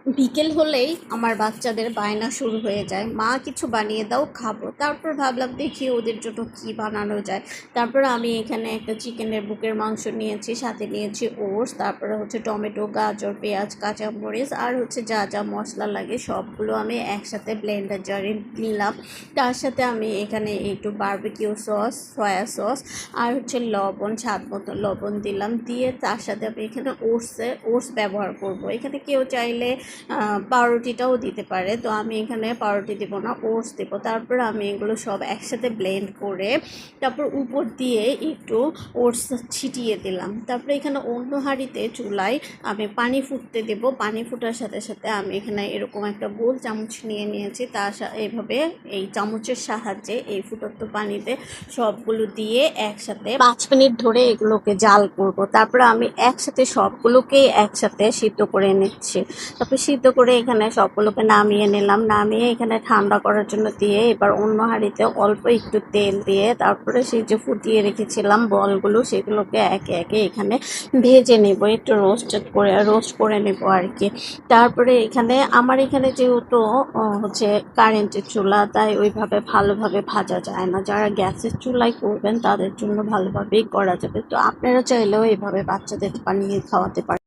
বিকেল হলেই আমার বাচ্চাদের বায়না শুরু হয়ে যায়, মা কিছু বানিয়ে দাও, খাবো। তারপর ভাবলাম দেখি ওদের জন্য কি বানানো যায়। তারপর আমি এখানে একটা চিকেনের বুকের মাংস নিয়েছি, সাথে নিয়েছি ওটস, তারপরে হচ্ছে টমেটো, গাজর, পেঁয়াজ, কাঁচামরিচ আর হচ্ছে যা যা মশলা লাগে সবগুলো আমি একসাথে ব্লেন্ডার জারে দিলাম। তার সাথে আমি এখানে একটু বারবিকিউ সস, সয়া সস আর হচ্ছে লবণ, স্বাদ মতো লবণ দিলাম। দিয়ে তার সাথে আমি এখানে ওটস ব্যবহার করব। এখানে কেউ চাইলে পাউরুটিটাও দিতে পারে, তো আমি এখানে পাউরুটি দেবো না, ওটস দেবো। তারপর আমি এগুলো সব একসাথে ব্লেন্ড করে তারপর উপর দিয়ে একটু ওটস ছিটিয়ে দিলাম। তারপরে এখানে অন্য হাঁড়িতে চুলায় আমি পানি ফুটতে দেব। পানি ফোটার সাথে সাথে আমি এখানে এরকম একটা গোল চামচ নিয়ে নিয়েছি, এইভাবে এই চামচের সাহায্যে এই ফুটন্ত পানিতে সবগুলো দিয়ে একসাথে 5 মিনিট ধরে এগুলোকে জাল করব। তারপরে আমি একসাথে সবগুলোকেই একসাথে সিদ্ধ করে নিচ্ছি। তারপরে সিদ্ধ করে এখানে সবগুলোকে নামিয়ে নিলাম। নামিয়ে এখানে ঠান্ডা করার জন্য দিয়ে এবার অন্য হাঁড়িতে অল্প একটু তেল দিয়ে তারপরে সেই যে ফুটিয়ে রেখেছিলাম বলগুলো সেগুলোকে একে একে এখানে ভেজে নেব, একটু রোস্ট করে নেব আর কি। তারপরে আমার এখানে যেহেতু হচ্ছে কারেন্টের চুলা, তাই ওইভাবে ভালোভাবে ভাজা যায় না। যারা গ্যাসের চুলায় করবেন তাদের জন্য ভালোভাবেই করা যাবে। তো আপনারা চাইলেও এইভাবে বাচ্চাদের বানিয়ে খাওয়াতে পারেন।